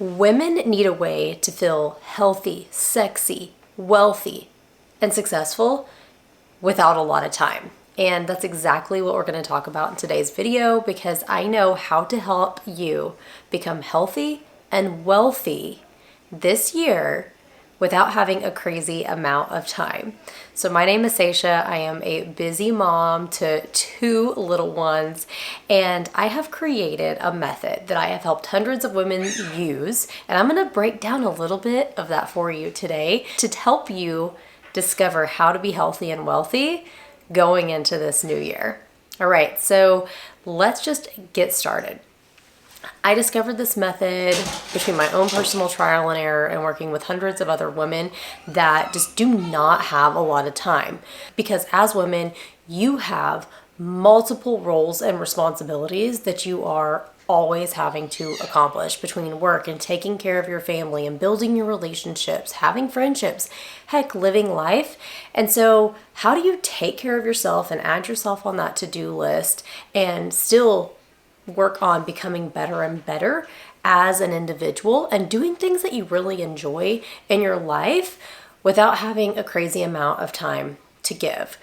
Women need a way to feel healthy, sexy, wealthy, and successful without a lot of time. And that's exactly what we're going to talk about in today's video, because I know how to help you become healthy and wealthy this year without having a crazy amount of time. So my name is Seisha. I am a busy mom to 2 little ones, and I have created a method that I have helped hundreds of women use, and I'm gonna break down a little bit of that for you today to help you discover how to be healthy and wealthy going into this new year. All right, so let's just get started. I discovered this method between my own personal trial and error and working with hundreds of other women that just do not have a lot of time. Because as women, you have multiple roles and responsibilities that you are always having to accomplish between work and taking care of your family and building your relationships, having friendships, heck, living life. And so how do you take care of yourself and add yourself on that to-do list and still work on becoming better and better as an individual and doing things that you really enjoy in your life without having a crazy amount of time to give?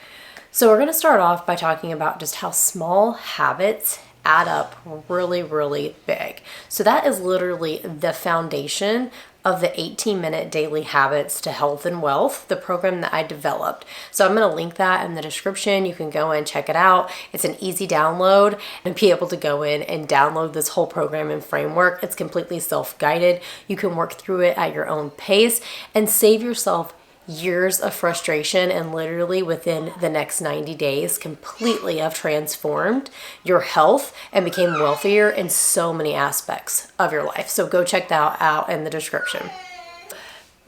So we're going to start off by talking about just how small habits add up really, really big. So that is literally the foundation of the 18-minute daily habits to health and wealth, the program that I developed. So I'm going to link that in the description. You can go and check it out. It's an easy download and be able to go in and download this whole program and framework. It's completely self-guided. You can work through it at your own pace and save yourself years of frustration, and literally within the next 90 days completely have transformed your health and became wealthier in so many aspects of your life. So go check that out in the description.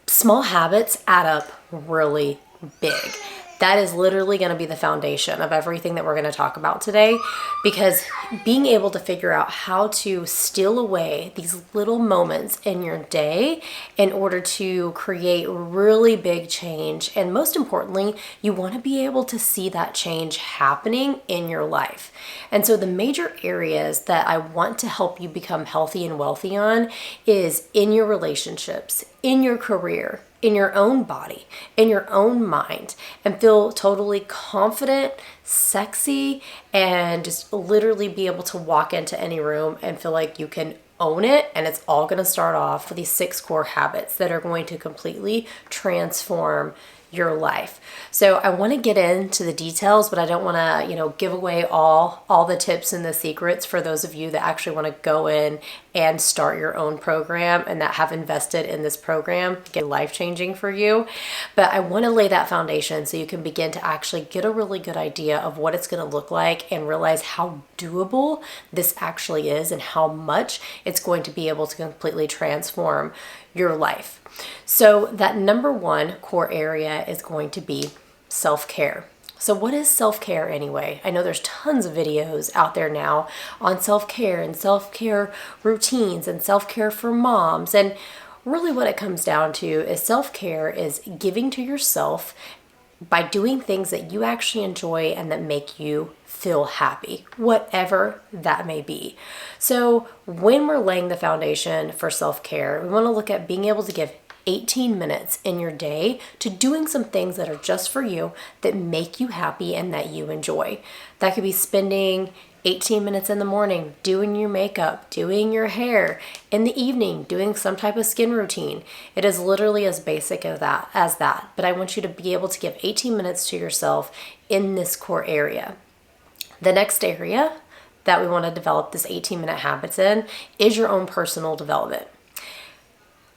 Small habits add up really big. That is literally going to be the foundation of everything that we're going to talk about today, because being able to figure out how to steal away these little moments in your day in order to create really big change. And most importantly, you want to be able to see that change happening in your life. And so the major areas that I want to help you become healthy and wealthy on is in your relationships, in your career, in your own body, in your own mind, and feel totally confident, sexy, and just literally be able to walk into any room and feel like you can own it. And it's all going to start off with these 6 core habits that are going to completely transform your life. So I want to get into the details, but I don't want to, give away all the tips and the secrets for those of you that actually want to go in and start your own program and that have invested in this program to get life-changing for you. But I want to lay that foundation so you can begin to actually get a really good idea of what it's going to look like and realize how doable this actually is and how much it's going to be able to completely transform your life. So that number 1 core area is going to be self-care. So what is self-care anyway? I know there's tons of videos out there now on self-care and self-care routines and self-care for moms. And really what it comes down to is self-care is giving to yourself by doing things that you actually enjoy and that make you feel happy, whatever that may be. So when we're laying the foundation for self-care, we want to look at being able to give 18 minutes in your day to doing some things that are just for you, that make you happy and that you enjoy. That could be spending 18 minutes in the morning doing your makeup, doing your hair, in the evening doing some type of skin routine. It is literally as basic as that. But I want you to be able to give 18 minutes to yourself in this core area. The next area that we want to develop this 18-minute habits in is your own personal development.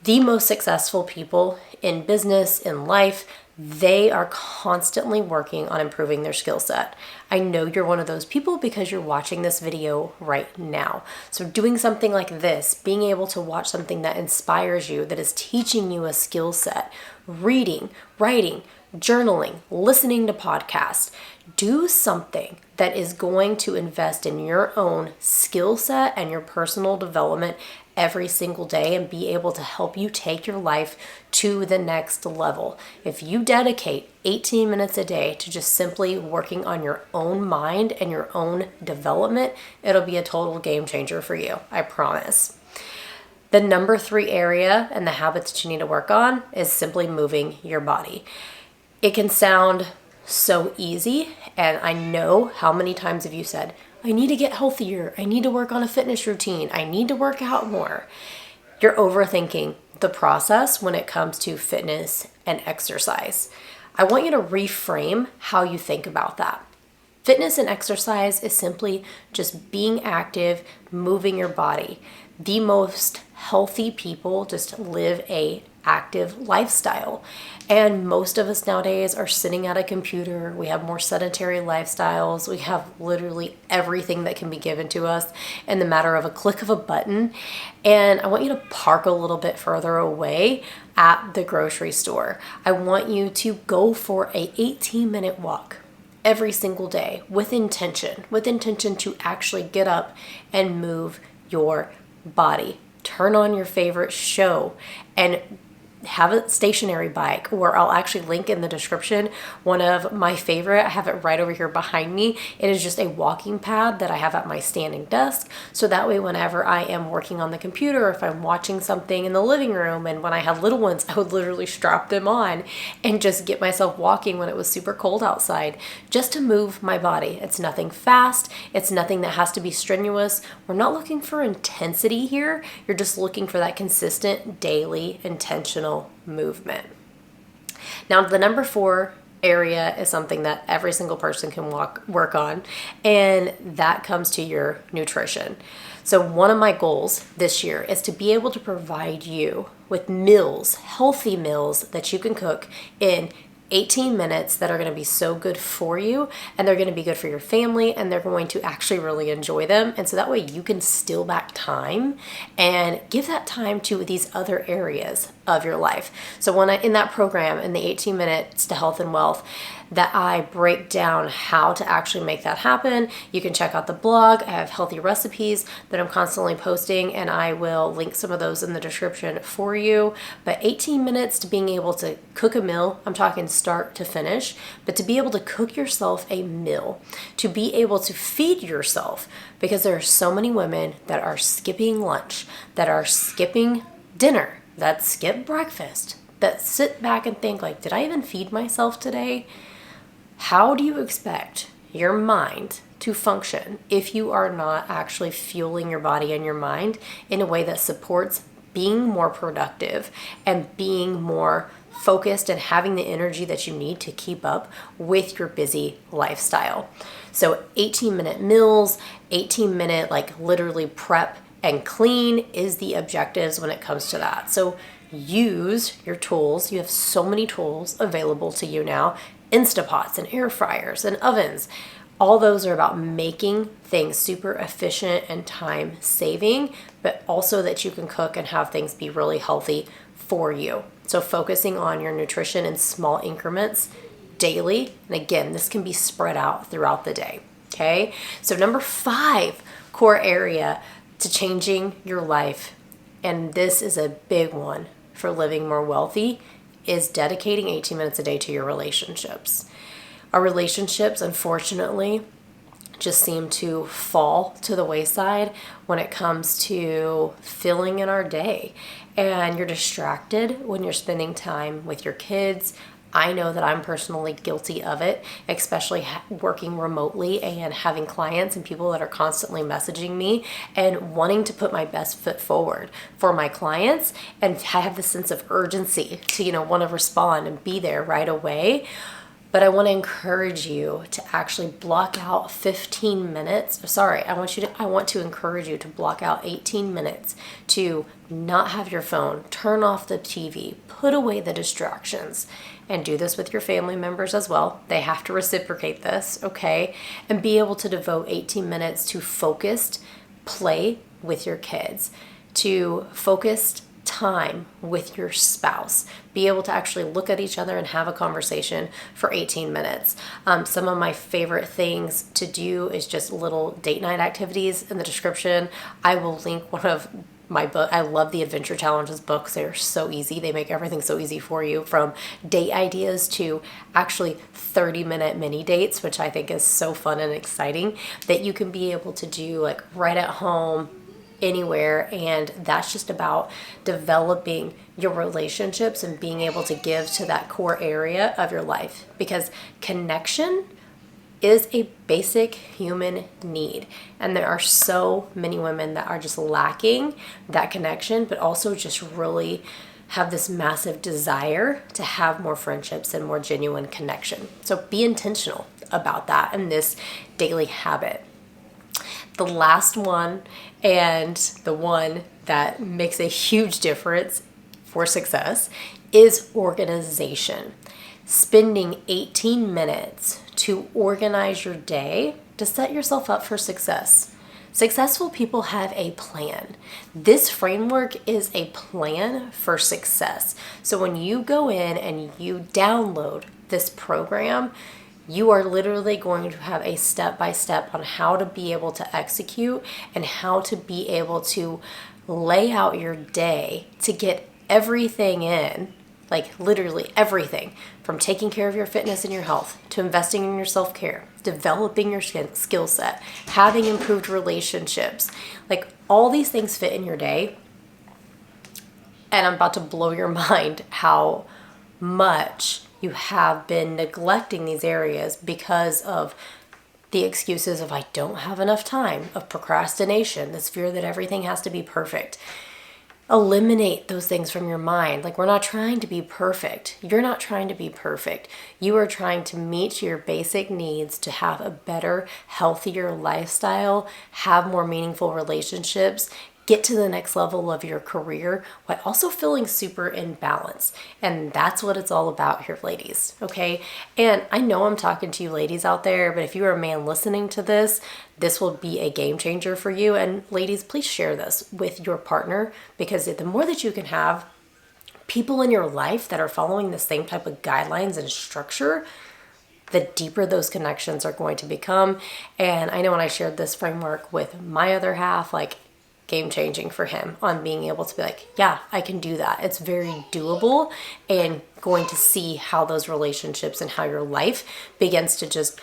The most successful people in business, in life, they are constantly working on improving their skill set. I know you're one of those people because you're watching this video right now. So doing something like this, being able to watch something that inspires you, that is teaching you a skill set, reading, writing, journaling, listening to podcasts, do something that is going to invest in your own skill set and your personal development every single day and be able to help you take your life to the next level. If you dedicate 18 minutes a day to just simply working on your own mind and your own development, it'll be a total game changer for you, I promise. The number 3 area and the habits that you need to work on is simply moving your body. It can sound so easy, and I know how many times have you said, I need to get healthier, I need to work on a fitness routine, I need to work out more. You're overthinking the process when it comes to fitness and exercise. I want you to reframe how you think about that. Fitness and exercise is simply just being active, moving your body. The most healthy people just live a active lifestyle. And most of us nowadays are sitting at a computer. We have more sedentary lifestyles. We have literally everything that can be given to us in the matter of a click of a button. And I want you to park a little bit further away at the grocery store. I want you to go for a 18-minute walk every single day with intention to actually get up and move your body. Turn on your favorite show and have a stationary bike, or I'll actually link in the description one of my favorite. I have it right over here behind me. It is just a walking pad that I have at my standing desk. So that way, whenever I am working on the computer, if I'm watching something in the living room, and when I had little ones, I would literally strap them on and just get myself walking when it was super cold outside, just to move my body. It's nothing fast. It's nothing that has to be strenuous. We're not looking for intensity here. You're just looking for that consistent, daily, intentional movement. Now, the number 4 area is something that every single person can work on, and that comes to your nutrition. So one of my goals this year is to be able to provide you with meals, healthy meals that you can cook in 18 minutes that are going to be so good for you, and they're going to be good for your family, and they're going to actually really enjoy them. And so that way you can steal back time and give that time to these other areas of your life. So when in that program, in the 18 minutes to health and wealth, that I break down how to actually make that happen. You can check out the blog. I have healthy recipes that I'm constantly posting, and I will link some of those in the description for you. But 18 minutes to being able to cook a meal, I'm talking start to finish, but to be able to cook yourself a meal, to be able to feed yourself, because there are so many women that are skipping lunch, that are skipping dinner, that skip breakfast, that sit back and think like, did I even feed myself today? How do you expect your mind to function if you are not actually fueling your body and your mind in a way that supports being more productive and being more focused and having the energy that you need to keep up with your busy lifestyle? So 18-minute meals, 18-minute like literally prep and clean is the objectives when it comes to that. So use your tools. You have so many tools available to you now. Instapots and air fryers and ovens. All those are about making things super efficient and time saving, but also that you can cook and have things be really healthy for you. So focusing on your nutrition in small increments daily. And again, this can be spread out throughout the day. Okay. So number 5 core area to changing your life, and this is a big one for living more wealthy, is dedicating 18 minutes a day to your relationships. Our relationships, unfortunately, just seem to fall to the wayside when it comes to filling in our day. And you're distracted when you're spending time with your kids. I know that I'm personally guilty of it, especially working remotely and having clients and people that are constantly messaging me and wanting to put my best foot forward for my clients. And I have this sense of urgency to, want to respond and be there right away. But I want to encourage you to actually block out 15 minutes. I want to encourage you to block out 18 minutes to not have your phone, turn off the TV, put away the distractions, and do this with your family members as well. They have to reciprocate this, okay? And be able to devote 18 minutes to focused play with your kids, to focused time with your spouse. Be able to actually look at each other and have a conversation for 18 minutes. Some of my favorite things to do is just little date night activities in the description. I will link one of my book. I love the Adventure Challenges books. They're so easy. They make everything so easy for you, from date ideas to actually 30-minute mini dates, which I think is so fun and exciting that you can be able to do like right at home anywhere. And that's just about developing your relationships and being able to give to that core area of your life, because connection is a basic human need. And there are so many women that are just lacking that connection, but also just really have this massive desire to have more friendships and more genuine connection. So be intentional about that in this daily habit. The last one, and the one that makes a huge difference for success, is organization. Spending 18 minutes to organize your day to set yourself up for success. Successful people have a plan. This framework is a plan for success. So when you go in and you download this program, you are literally going to have a step-by-step on how to be able to execute and how to be able to lay out your day to get everything in, like literally everything, from taking care of your fitness and your health to investing in your self-care, developing your skill set, having improved relationships. Like all these things fit in your day. And I'm about to blow your mind how much you have been neglecting these areas because of the excuses of I don't have enough time, of procrastination, this fear that everything has to be perfect. Eliminate those things from your mind. Like, we're not trying to be perfect. You're not trying to be perfect. You are trying to meet your basic needs to have a better, healthier lifestyle, have more meaningful relationships, get to the next level of your career while also feeling super in balance. And that's what it's all about here, ladies, okay? And I know I'm talking to you ladies out there, but if you're a man listening to this, this will be a game changer for you. And ladies, please share this with your partner, because the more that you can have people in your life that are following the same type of guidelines and structure, the deeper those connections are going to become. And I know when I shared this framework with my other half, like, game changing for him on being able to be like, yeah, I can do that. It's very doable, and going to see how those relationships and how your life begins to just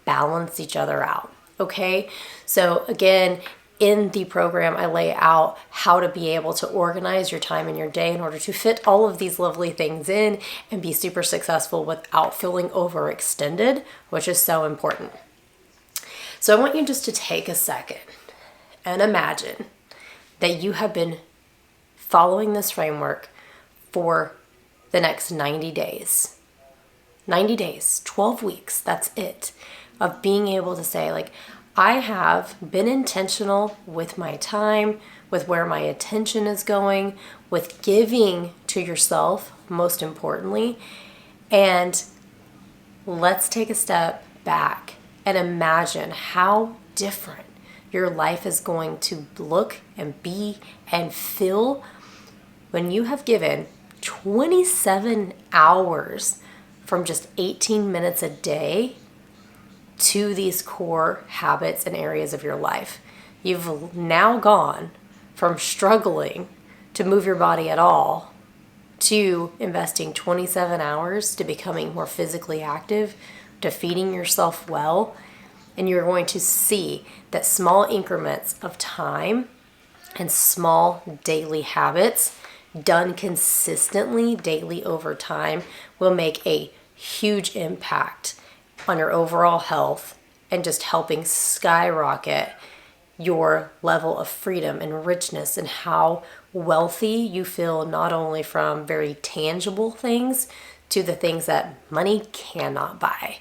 balance each other out. Okay. So again, in the program, I lay out how to be able to organize your time and your day in order to fit all of these lovely things in and be super successful without feeling overextended, which is so important. So I want you just to take a second and imagine that you have been following this framework for the next 90 days. 90 days, 12 weeks, that's it. Of being able to say, like, I have been intentional with my time, with where my attention is going, with giving to yourself, most importantly. And let's take a step back and imagine how different your life is going to look and be and feel when you have given 27 hours from just 18 minutes a day to these core habits and areas of your life. You've now gone from struggling to move your body at all to investing 27 hours to becoming more physically active, to feeding yourself well. And you're going to see that small increments of time and small daily habits done consistently daily over time will make a huge impact on your overall health and just helping skyrocket your level of freedom and richness and how wealthy you feel, not only from very tangible things to the things that money cannot buy.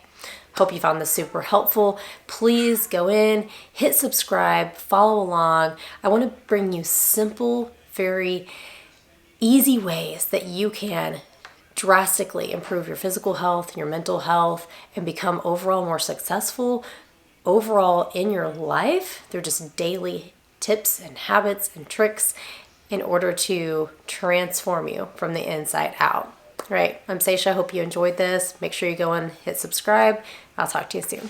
Hope you found this super helpful. Please go in, hit subscribe, follow along. I want to bring you simple, very easy ways that you can drastically improve your physical health, your mental health, and become overall more successful overall in your life. They're just daily tips and habits and tricks in order to transform you from the inside out. All right, I'm Seisha. Hope you enjoyed this. Make sure you go and hit subscribe. I'll talk to you soon.